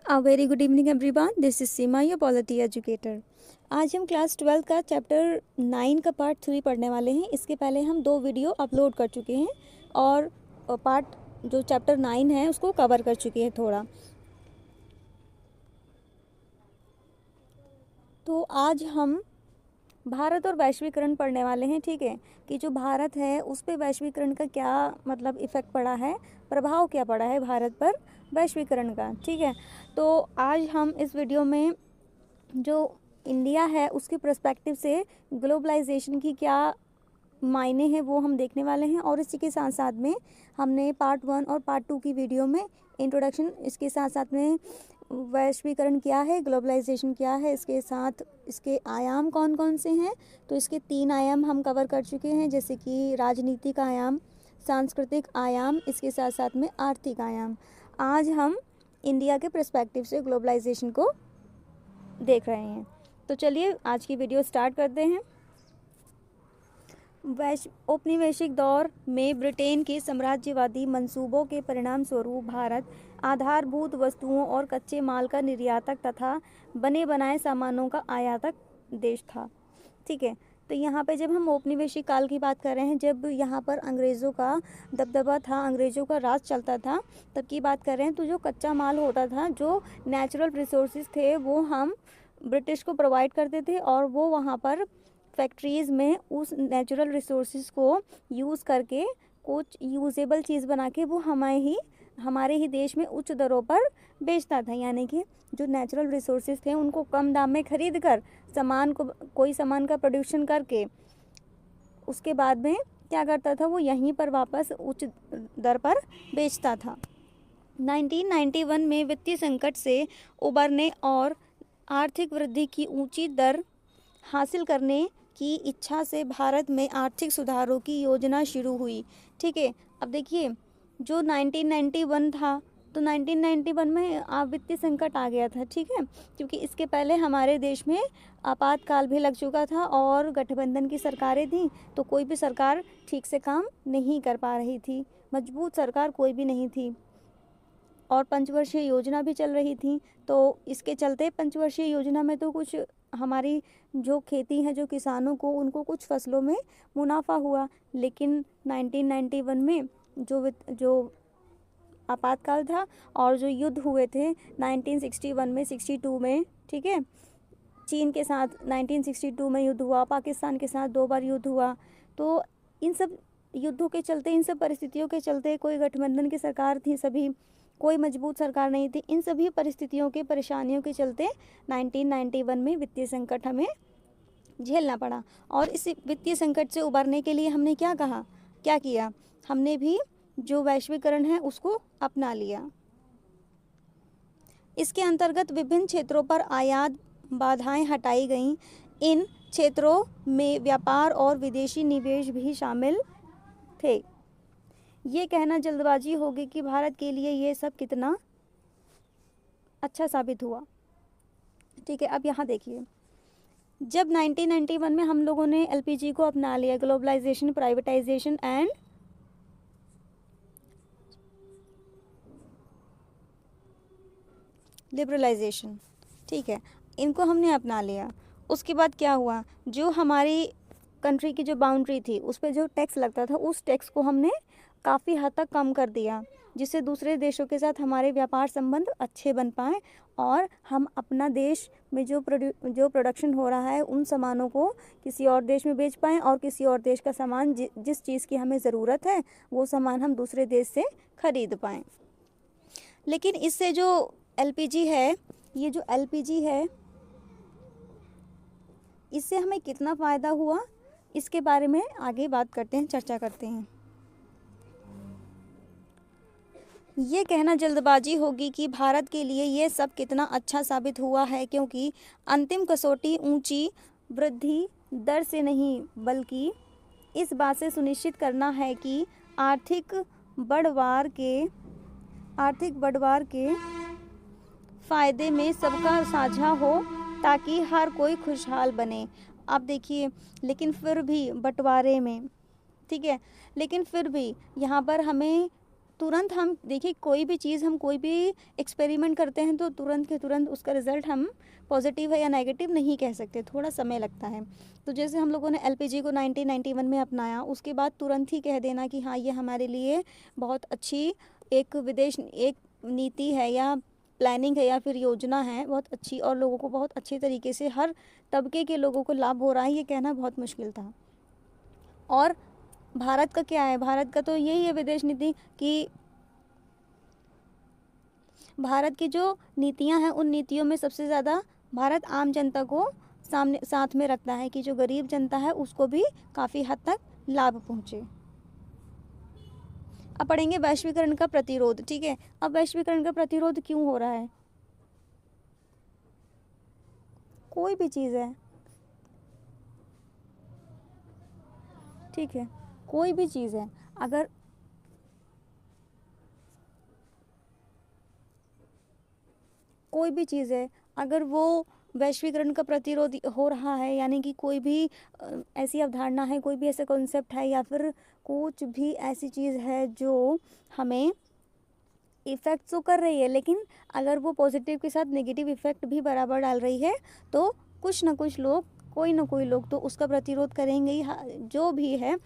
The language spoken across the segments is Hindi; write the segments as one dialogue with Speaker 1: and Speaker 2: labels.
Speaker 1: A very good evening everyone. This is Seema, your polity educator. आज हम क्लास 12 का चैप्टर 9 का पार्ट 3 पढ़ने वाले हैं। इसके पहले हम 2 वीडियो अपलोड कर चुके हैं और पार्ट जो चैप्टर 9 है उसको कवर कर चुके हैं थोड़ा। तो आज हम भारत और वैश्वीकरण पढ़ने वाले हैं। ठीक है, कि जो भारत है उस पे वैश्वीकरण का क्या मतलब इफ़ेक्ट पड़ा है, प्रभाव क्या पड़ा है भारत पर वैश्वीकरण का। ठीक है, तो आज हम इस वीडियो में जो इंडिया है उसके पर्सपेक्टिव से ग्लोबलाइजेशन की क्या मायने हैं वो हम देखने वाले हैं। और इसी के साथ साथ में हमने पार्ट 1 और पार्ट 2 की वीडियो में इंट्रोडक्शन, इसके साथ साथ में वैश्वीकरण क्या है, ग्लोबलाइजेशन क्या है, इसके साथ इसके आयाम कौन कौन से हैं। तो इसके 3 आयाम हम कवर कर चुके हैं, जैसे कि राजनीतिक आयाम, सांस्कृतिक आयाम, इसके साथ साथ में आर्थिक आयाम। आज हम इंडिया के पर्सपेक्टिव से ग्लोबलाइजेशन को देख रहे हैं। तो चलिए आज की वीडियो स्टार्ट करते हैं। औपनिवेशिक दौर में ब्रिटेन के साम्राज्यवादी मंसूबों के परिणाम स्वरूप भारत आधारभूत वस्तुओं और कच्चे माल का निर्यातक तथा बने बनाए सामानों का आयातक देश था। ठीक है, तो यहाँ पे जब हम औपनिवेशिक काल की बात कर रहे हैं, जब यहाँ पर अंग्रेज़ों का दबदबा था, अंग्रेज़ों का राज चलता था, तब की बात कर रहे हैं। तो जो कच्चा माल होता था, जो नेचुरल रिसोर्सेज थे, वो हम ब्रिटिश को प्रोवाइड करते थे और वो वहाँ पर फैक्ट्रीज़ में उस नेचुरल रिसोर्सेज को यूज़ करके कुछ यूजेबल चीज़ बना के वो हमारे ही देश में उच्च दरों पर बेचता था। यानी कि जो नेचुरल रिसोर्सेज थे उनको कम दाम में खरीद कर कोई सामान का प्रोडक्शन करके उसके बाद में क्या करता था, वो यहीं पर वापस उच्च दर पर बेचता था। 1991 में वित्तीय संकट से उबरने और आर्थिक वृद्धि की ऊंची दर हासिल करने की इच्छा से भारत में आर्थिक सुधारों की योजना शुरू हुई। ठीक है, अब देखिए जो 1991 था, तो 1991 में वित्तीय संकट आ गया था। ठीक है, क्योंकि इसके पहले हमारे देश में आपातकाल भी लग चुका था और गठबंधन की सरकारें थीं, तो कोई भी सरकार ठीक से काम नहीं कर पा रही थी, मजबूत सरकार कोई भी नहीं थी और पंचवर्षीय योजना भी चल रही थी। तो इसके चलते पंचवर्षीय योजना में तो कुछ हमारी जो खेती है, जो किसानों को, उनको कुछ फसलों में मुनाफा हुआ, लेकिन 1991 में जो आपातकाल था और जो युद्ध हुए थे 1961 में, 62 में, ठीक है, चीन के साथ 1962 में युद्ध हुआ, पाकिस्तान के साथ 2 बार युद्ध हुआ। तो इन सब युद्धों के चलते, इन सब परिस्थितियों के चलते, कोई गठबंधन की सरकार थी, सभी कोई मजबूत सरकार नहीं थी, इन सभी परिस्थितियों के परेशानियों के चलते 1991 में वित्तीय संकट हमें झेलना पड़ा। और इस वित्तीय संकट से उबरने के लिए हमने क्या किया, हमने भी जो वैश्वीकरण है उसको अपना लिया। इसके अंतर्गत विभिन्न क्षेत्रों पर आयात बाधाएं हटाई गईं। इन क्षेत्रों में व्यापार और विदेशी निवेश भी शामिल थे। ये कहना जल्दबाजी होगी कि भारत के लिए ये सब कितना अच्छा साबित हुआ। ठीक है, अब यहाँ देखिए, जब 1991 में हम लोगों ने एलपीजी को अपना लिया, ग्लोबलाइजेशन, प्राइवेटाइजेशन एंड लिबरलाइजेशन, ठीक है, इनको हमने अपना लिया। उसके बाद क्या हुआ, जो हमारी कंट्री की जो बाउंड्री थी उस पर जो टैक्स लगता था, उस टैक्स को हमने काफ़ी हद तक कम कर दिया, जिससे दूसरे देशों के साथ हमारे व्यापार संबंध अच्छे बन पाएँ और हम अपना देश में जो प्रोडक्शन हो रहा है उन सामानों को किसी और देश में बेच पाएँ और किसी और देश का सामान जिस चीज़ की हमें ज़रूरत है वो सामान हम दूसरे देश से खरीद पाएँ। लेकिन इससे जो एलपीजी है, ये जो एलपीजी है, इससे हमें कितना फ़ायदा हुआ, इसके बारे में आगे बात करते हैं, चर्चा करते हैं। ये कहना जल्दबाजी होगी कि भारत के लिए ये सब कितना अच्छा साबित हुआ है, क्योंकि अंतिम कसौटी ऊंची वृद्धि दर से नहीं बल्कि इस बात से सुनिश्चित करना है कि आर्थिक बढ़वार के फ़ायदे में सबका साझा हो, ताकि हर कोई खुशहाल बने। आप देखिए, लेकिन फिर भी बंटवारे में, ठीक है, लेकिन फिर भी यहाँ पर हमें तुरंत हम देखिए, कोई भी चीज़ हम कोई भी एक्सपेरिमेंट करते हैं तो तुरंत के तुरंत उसका रिजल्ट हम पॉजिटिव है या नेगेटिव नहीं कह सकते, थोड़ा समय लगता है। तो जैसे हम लोगों ने एलपीजी को 1991 में अपनाया, उसके बाद तुरंत ही कह देना कि हाँ ये हमारे लिए बहुत अच्छी एक विदेश एक नीति है या प्लानिंग है या फिर योजना है बहुत अच्छी, और लोगों को बहुत अच्छे तरीके से हर तबके के लोगों को लाभ हो रहा है, ये कहना बहुत मुश्किल था। और भारत का क्या है, भारत का तो यही है विदेश नीति कि भारत की जो नीतियां हैं उन नीतियों में सबसे ज़्यादा भारत आम जनता को सामने साथ में रखता है कि जो गरीब जनता है उसको भी काफ़ी हद तक लाभ पहुँचे। अब पढ़ेंगे वैश्वीकरण का प्रतिरोध। ठीक है, अब वैश्वीकरण का प्रतिरोध क्यों हो रहा है? कोई भी चीज़ है, ठीक है, कोई भी चीज़ है, अगर कोई भी चीज़ है अगर वो वैश्वीकरण का प्रतिरोध हो रहा है, यानी कि कोई भी ऐसी अवधारणा है, कोई भी ऐसा कॉन्सेप्ट है या फिर कुछ भी ऐसी चीज़ है जो हमें इफ़ेक्ट तो कर रही है, लेकिन अगर वो पॉजिटिव के साथ नेगेटिव इफ़ेक्ट भी बराबर डाल रही है तो कुछ ना कुछ लोग, कोई ना कोई लोग तो उसका प्रतिरोध करेंगे ही। जो भी है,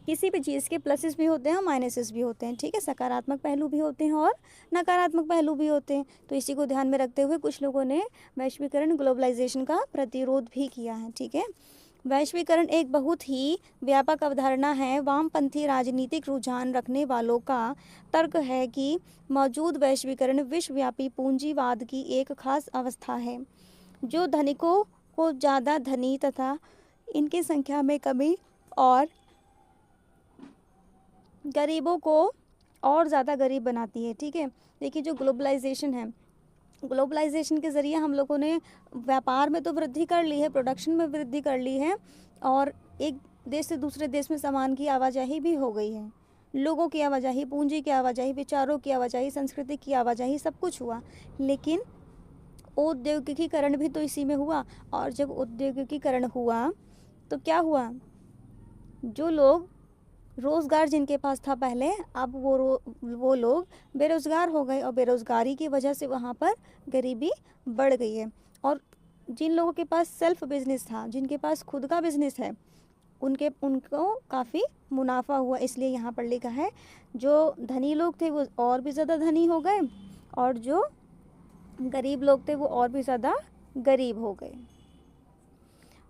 Speaker 1: किसी भी चीज़ के प्लसेस भी होते हैं और माइनसेस भी होते हैं। ठीक है, सकारात्मक पहलू भी होते हैं और नकारात्मक पहलू भी होते हैं। तो इसी को ध्यान में रखते हुए कुछ लोगों ने वैश्वीकरण, ग्लोबलाइजेशन का प्रतिरोध भी किया है। ठीक है, वैश्वीकरण एक बहुत ही व्यापक अवधारणा है। वामपंथी राजनीतिक रुझान रखने वालों का तर्क है कि मौजूद वैश्वीकरण विश्वव्यापी पूंजीवाद की एक खास अवस्था है जो धनिकों को ज़्यादा धनी तथा इनकी संख्या में कमी और गरीबों को और ज़्यादा गरीब बनाती है। ठीक है, देखिए जो ग्लोबलाइजेशन है, ग्लोबलाइजेशन के ज़रिए हम लोगों ने व्यापार में तो वृद्धि कर ली है, प्रोडक्शन में वृद्धि कर ली है, और एक देश से दूसरे देश में सामान की आवाजाही भी हो गई है। लोगों की आवाजाही, पूंजी की आवाजाही, विचारों की आवाजाही, संस्कृति की आवाजाही, सब कुछ हुआ। लेकिन औद्योगिकीकरण भी तो इसी में हुआ, और जब औद्योगिकीकरण हुआ तो क्या हुआ, जो लोग रोज़गार जिनके पास था पहले, अब वो लोग बेरोज़गार हो गए, और बेरोज़गारी की वजह से वहाँ पर गरीबी बढ़ गई है। और जिन लोगों के पास सेल्फ बिजनेस था, जिनके पास खुद का बिजनेस है, उनको काफ़ी मुनाफा हुआ। इसलिए यहाँ पर लिखा है जो धनी लोग थे वो और भी ज़्यादा धनी हो गए, और जो गरीब लोग थे वो और भी ज़्यादा गरीब हो गए।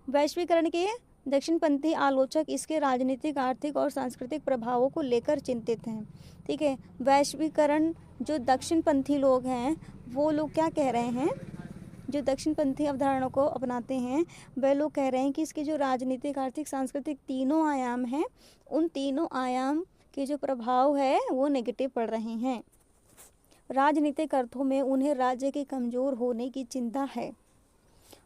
Speaker 1: वैश्वीकरण के दक्षिणपंथी आलोचक इसके राजनीतिक, आर्थिक और सांस्कृतिक प्रभावों को लेकर चिंतित हैं। ठीक है, वैश्वीकरण, जो दक्षिणपंथी लोग हैं वो लोग क्या कह रहे हैं, जो दक्षिणपंथी अवधारणा को अपनाते हैं वह लोग कह रहे हैं कि इसके जो राजनीतिक, आर्थिक, सांस्कृतिक तीनों आयाम हैं, उन तीनों आयाम के जो प्रभाव है वो नेगेटिव पड़ रहे हैं। राजनीतिक अर्थों में उन्हें राज्य के कमज़ोर होने की चिंता है।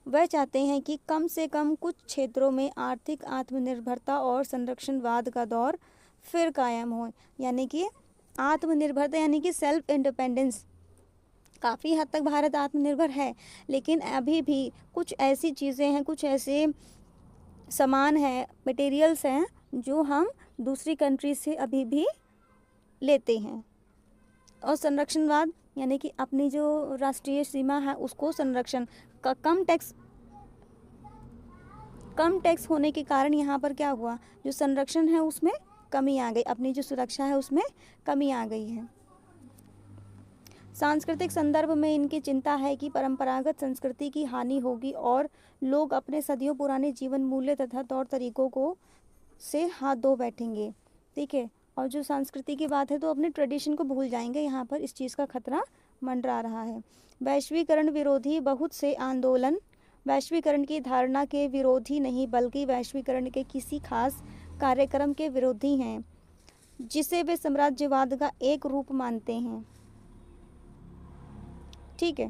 Speaker 1: वह चाहते हैं कि कम से कम कुछ क्षेत्रों में आर्थिक आत्मनिर्भरता और संरक्षणवाद का दौर फिर कायम हो। यानी कि आत्मनिर्भरता यानी कि सेल्फ इंडिपेंडेंस। काफ़ी हद तक भारत आत्मनिर्भर है, लेकिन अभी भी कुछ ऐसी चीज़ें हैं, कुछ ऐसे सामान हैं, मटेरियल्स हैं जो हम दूसरी कंट्री से अभी भी लेते हैं। और संरक्षणवाद यानी कि अपनी जो राष्ट्रीय सीमा है उसको संरक्षण का कम टैक्स होने के कारण यहाँ पर क्या हुआ, जो संरक्षण है उसमें कमी आ गई, अपनी जो सुरक्षा है उसमें कमी आ गई है। सांस्कृतिक संदर्भ में इनकी चिंता है कि परंपरागत संस्कृति की हानि होगी और लोग अपने सदियों पुराने जीवन मूल्य तथा तौर तरीकों को से हाथ धो बैठेंगे। ठीक है, और जो संस्कृति की बात है तो अपने ट्रेडिशन को भूल जाएंगे, यहाँ पर इस चीज़ का खतरा मंडरा रहा है। वैश्वीकरण विरोधी बहुत से आंदोलन वैश्वीकरण की धारणा के विरोधी नहीं बल्कि वैश्वीकरण के किसी खास कार्यक्रम के विरोधी हैं जिसे वे साम्राज्यवाद का एक रूप मानते हैं। ठीक है,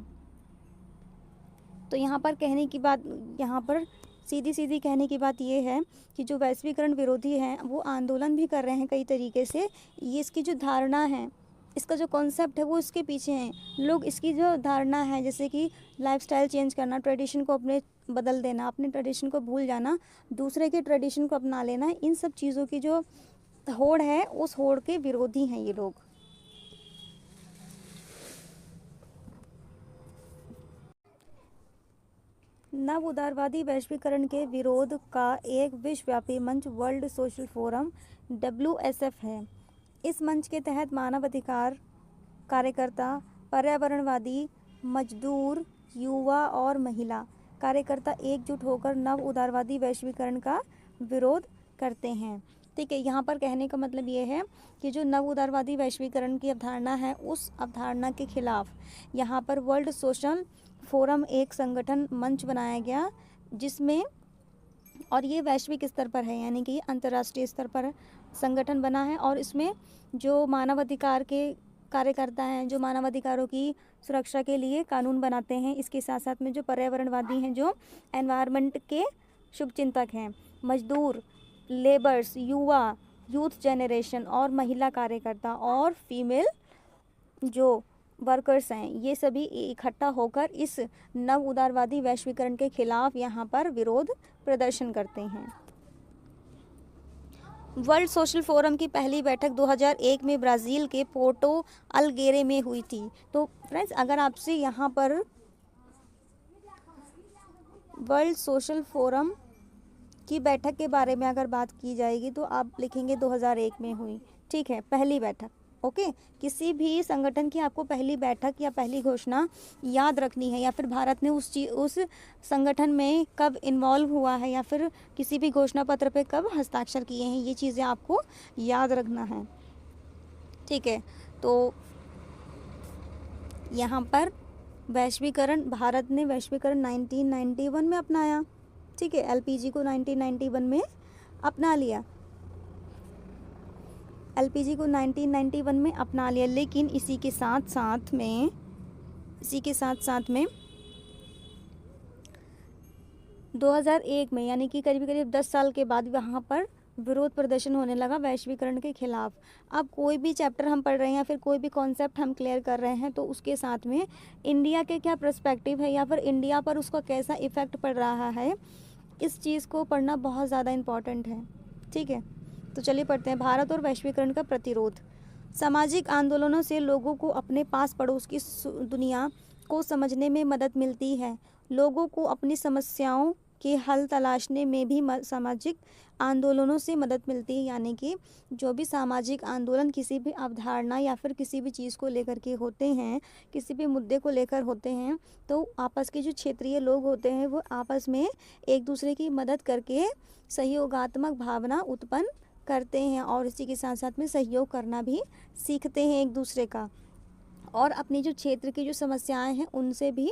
Speaker 1: तो यहाँ पर कहने की बात, यहाँ पर सीधी सीधी कहने की बात ये है कि जो वैश्वीकरण विरोधी हैं वो आंदोलन भी कर रहे हैं कई तरीके से। ये इसकी जो धारणा है, इसका जो कॉन्सेप्ट है वो इसके पीछे हैं। लोग इसकी जो धारणा है जैसे कि लाइफस्टाइल चेंज करना, ट्रेडिशन को अपने बदल देना, अपने ट्रेडिशन को भूल जाना, दूसरे के ट्रेडिशन को अपना लेना, इन सब चीज़ों की जो होड़ है उस होड़ के विरोधी हैं ये लोग। नव उदारवादी वैश्वीकरण के विरोध का एक विश्वव्यापी मंच वर्ल्ड सोशल फोरम WSF है। इस मंच के तहत मानवाधिकार कार्यकर्ता, पर्यावरणवादी, मजदूर, युवा और महिला कार्यकर्ता एकजुट होकर नव उदारवादी वैश्वीकरण का विरोध करते हैं। ठीक है, यहाँ पर कहने का मतलब ये है कि जो नव उदारवादी वैश्वीकरण की अवधारणा है, उस अवधारणा के खिलाफ यहाँ पर वर्ल्ड सोशल फोरम एक संगठन मंच बनाया गया, जिसमें, और ये वैश्विक स्तर पर है, यानी कि अंतर्राष्ट्रीय स्तर पर संगठन बना है, और इसमें जो मानवाधिकार के कार्यकर्ता हैं, जो मानवाधिकारों की सुरक्षा के लिए कानून बनाते हैं, इसके साथ साथ में जो पर्यावरणवादी हैं, जो एनवायरनमेंट के शुभचिंतक हैं, मजदूर, लेबर्स, युवा, यूथ जनरेशन और महिला कार्यकर्ता और फीमेल जो वर्कर्स हैं, ये सभी इकट्ठा होकर इस नव उदारवादी वैश्वीकरण के खिलाफ यहाँ पर विरोध प्रदर्शन करते हैं। वर्ल्ड सोशल फोरम की पहली बैठक 2001 में ब्राज़ील के पोर्टो अल्गेरे में हुई थी। तो फ्रेंड्स, अगर आपसे यहाँ पर वर्ल्ड सोशल फोरम की बैठक के बारे में अगर बात की जाएगी तो आप लिखेंगे 2001 में हुई। ठीक है, पहली बैठक। ओके, किसी भी संगठन की आपको पहली बैठक या पहली घोषणा याद रखनी है, या फिर भारत ने उस संगठन में कब इन्वॉल्व हुआ है, या फिर किसी भी घोषणा पत्र पे कब हस्ताक्षर किए हैं, ये चीज़ें आपको याद रखना है। ठीक है, तो यहाँ पर वैश्वीकरण, भारत ने वैश्वीकरण 1991 में अपनाया। ठीक है, LPG को 1991 में अपना लिया, LPG को 1991 में अपना लिया, लेकिन इसी के साथ साथ में 2001 में, यानी कि करीब करीब 10 साल के बाद वहाँ पर विरोध प्रदर्शन होने लगा वैश्वीकरण के खिलाफ। अब कोई भी चैप्टर हम पढ़ रहे हैं या फिर कोई भी कॉन्सेप्ट हम क्लियर कर रहे हैं, तो उसके साथ में इंडिया के क्या पर्सपेक्टिव है या फिर इंडिया पर उसका कैसा इफ़ेक्ट पड़ रहा है, इस चीज़ को पढ़ना बहुत ज़्यादा इम्पॉर्टेंट है। ठीक है, तो चलिए पढ़ते हैं। भारत और वैश्वीकरण का प्रतिरोध। सामाजिक आंदोलनों से लोगों को अपने पास पड़ोस की दुनिया को समझने में मदद मिलती है। लोगों को अपनी समस्याओं के हल तलाशने में भी सामाजिक आंदोलनों से मदद मिलती है। यानी कि जो भी सामाजिक आंदोलन किसी भी अवधारणा या फिर किसी भी चीज़ को लेकर के होते हैं, किसी भी मुद्दे को लेकर होते हैं, तो आपस के जो क्षेत्रीय लोग होते हैं वो आपस में एक दूसरे की मदद करके सहयोगात्मक भावना उत्पन्न करते हैं, और इसी के साथ साथ में सहयोग करना भी सीखते हैं एक दूसरे का, और अपनी जो क्षेत्र की जो समस्याएं हैं उनसे भी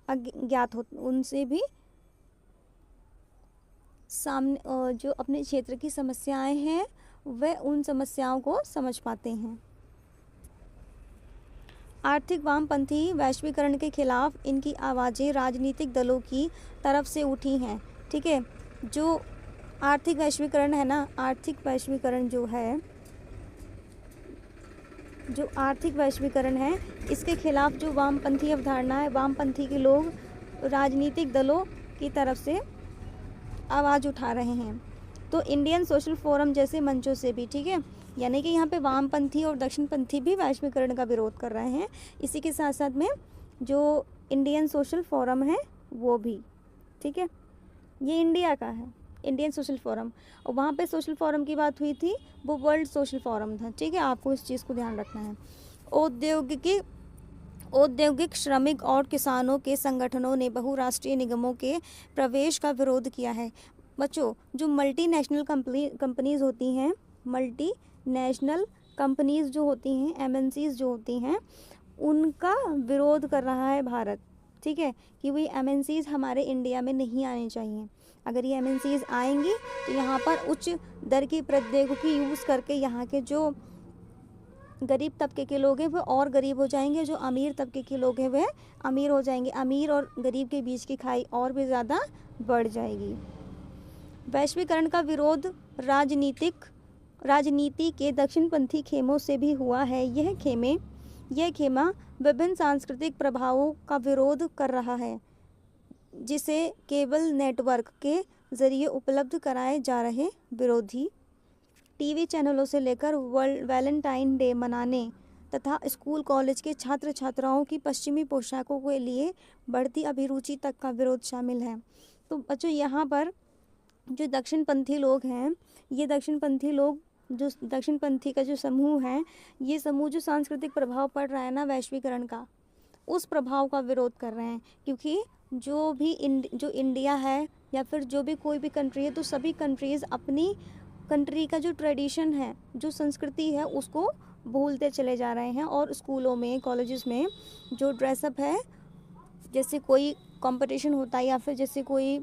Speaker 1: उनसे भी सामने जो अपने क्षेत्र की समस्याएं हैं वह उन समस्याओं को समझ पाते हैं। आर्थिक वामपंथी वैश्वीकरण के खिलाफ इनकी आवाज़ें राजनीतिक दलों की तरफ से उठी हैं। ठीक है, जो आर्थिक वैश्वीकरण है ना, आर्थिक वैश्वीकरण है, इसके खिलाफ जो वामपंथी अवधारणा है, वामपंथी के लोग राजनीतिक दलों की तरफ से आवाज़ उठा रहे हैं। तो इंडियन सोशल फोरम जैसे मंचों से भी, ठीक है, यानी कि यहाँ पे वामपंथी और दक्षिणपंथी भी वैश्वीकरण का विरोध कर रहे हैं। इसी के साथ साथ में जो इंडियन सोशल फोरम है वो भी, ठीक है, ये इंडिया का है इंडियन सोशल फोरम, और वहाँ पे सोशल फोरम की बात हुई थी, वो वर्ल्ड सोशल फोरम था। ठीक है, आपको इस चीज़ को ध्यान रखना है। औद्योगिक, श्रमिक और किसानों के संगठनों ने बहुराष्ट्रीय निगमों के प्रवेश का विरोध किया है। बच्चों, जो मल्टीनेशनल कंपनीज़ होती हैं, मल्टीनेशनल कंपनीज़ जो होती हैं, MNCs जो होती हैं, उनका विरोध कर रहा है भारत। ठीक है, कि वही MNCs हमारे इंडिया में नहीं आने चाहिए। अगर ये MNCs आएंगी तो यहाँ पर उच्च दर की प्रौद्योगिकी यूज़ करके यहाँ के जो गरीब तबके के लोग हैं वो और गरीब हो जाएंगे, जो अमीर तबके के लोग हैं वह अमीर हो जाएंगे, अमीर और गरीब के बीच की खाई और भी ज़्यादा बढ़ जाएगी। वैश्वीकरण का विरोध राजनीति के दक्षिणपंथी खेमों से भी हुआ है। यह खेमा विभिन्न सांस्कृतिक प्रभावों का विरोध कर रहा है, जिसे केबल नेटवर्क के ज़रिए उपलब्ध कराए जा रहे विरोधी टीवी चैनलों से लेकर वैलेंटाइन डे मनाने तथा स्कूल कॉलेज के छात्र छात्राओं की पश्चिमी पोशाकों के लिए बढ़ती अभिरुचि तक का विरोध शामिल है। तो बच्चों यहाँ पर जो दक्षिणपंथी लोग हैं, ये दक्षिणपंथी लोग, जो दक्षिणपंथी का जो समूह है, ये समूह जो सांस्कृतिक प्रभाव पड़ रहा है ना वैश्वीकरण का, उस प्रभाव का विरोध कर रहे हैं। क्योंकि जो इंडिया है या फिर जो भी कोई भी कंट्री है, तो सभी कंट्रीज़ अपनी कंट्री का जो ट्रेडिशन है, जो संस्कृति है, उसको भूलते चले जा रहे हैं। और स्कूलों में, कॉलेजेस में जो ड्रेसअप है, जैसे कोई कंपटीशन होता है या फिर जैसे कोई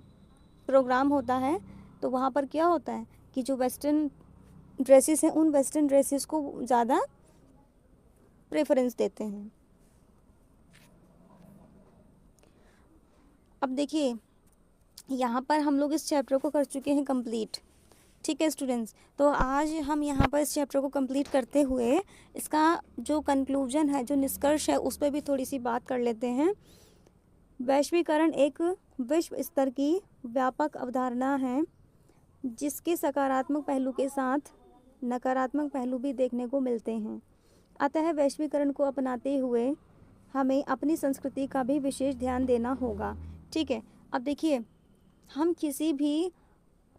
Speaker 1: प्रोग्राम होता है, तो वहाँ पर क्या होता है कि जो वेस्टर्न ड्रेसेस हैं, उन वेस्टर्न ड्रेसेस को ज़्यादा प्रेफरेंस देते हैं। अब देखिए, यहाँ पर हम लोग इस चैप्टर को कर चुके हैं कंप्लीट। ठीक है स्टूडेंट्स, तो आज हम यहाँ पर इस चैप्टर को कंप्लीट करते हुए इसका जो कंक्लूजन है, जो निष्कर्ष है, उस पर भी थोड़ी सी बात कर लेते हैं। वैश्वीकरण एक विश्व स्तर की व्यापक अवधारणा है जिसके सकारात्मक पहलू के साथ नकारात्मक पहलू भी देखने को मिलते हैं। अतः वैश्वीकरण को अपनाते हुए हमें अपनी संस्कृति का भी विशेष ध्यान देना होगा। ठीक है, अब देखिए, हम किसी भी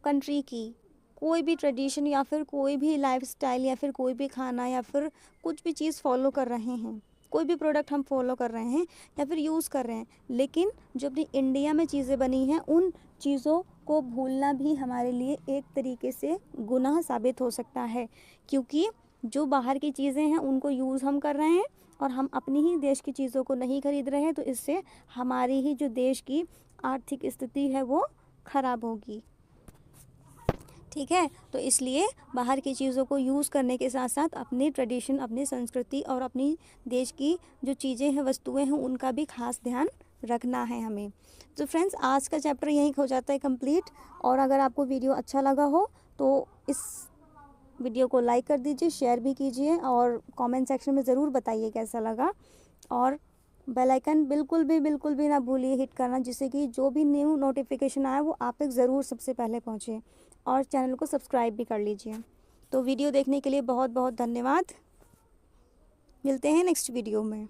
Speaker 1: कंट्री की कोई भी ट्रेडिशन या फिर कोई भी लाइफस्टाइल या फिर कोई भी खाना या फिर कुछ भी चीज़ फॉलो कर रहे हैं, कोई भी प्रोडक्ट हम फॉलो कर रहे हैं या फिर यूज़ कर रहे हैं, लेकिन जो अपनी इंडिया में चीज़ें बनी हैं, उन चीज़ों को भूलना भी हमारे लिए एक तरीके से गुनाह साबित हो सकता है। क्योंकि जो बाहर की चीज़ें हैं उनको यूज़ हम कर रहे हैं और हम अपनी ही देश की चीज़ों को नहीं खरीद रहे हैं, तो इससे हमारी ही जो देश की आर्थिक स्थिति है वो ख़राब होगी। ठीक है, तो इसलिए बाहर की चीज़ों को यूज़ करने के साथ साथ अपनी ट्रेडिशन, अपनी संस्कृति और अपनी देश की जो चीज़ें हैं, वस्तुएं हैं, उनका भी खास ध्यान रखना है हमें। तो फ्रेंड्स, आज का चैप्टर यहीं हो जाता है कंप्लीट। और अगर आपको वीडियो अच्छा लगा हो तो इस वीडियो को लाइक कर दीजिए, शेयर भी कीजिए और कमेंट सेक्शन में ज़रूर बताइए कैसा लगा। और बेल आइकन बिल्कुल भी ना भूलिए हिट करना, जिससे कि जो भी न्यू नोटिफिकेशन आए वो आप तक ज़रूर सबसे पहले पहुँचे। और चैनल को सब्सक्राइब भी कर लीजिए। तो वीडियो देखने के लिए बहुत बहुत धन्यवाद। मिलते हैं नेक्स्ट वीडियो में।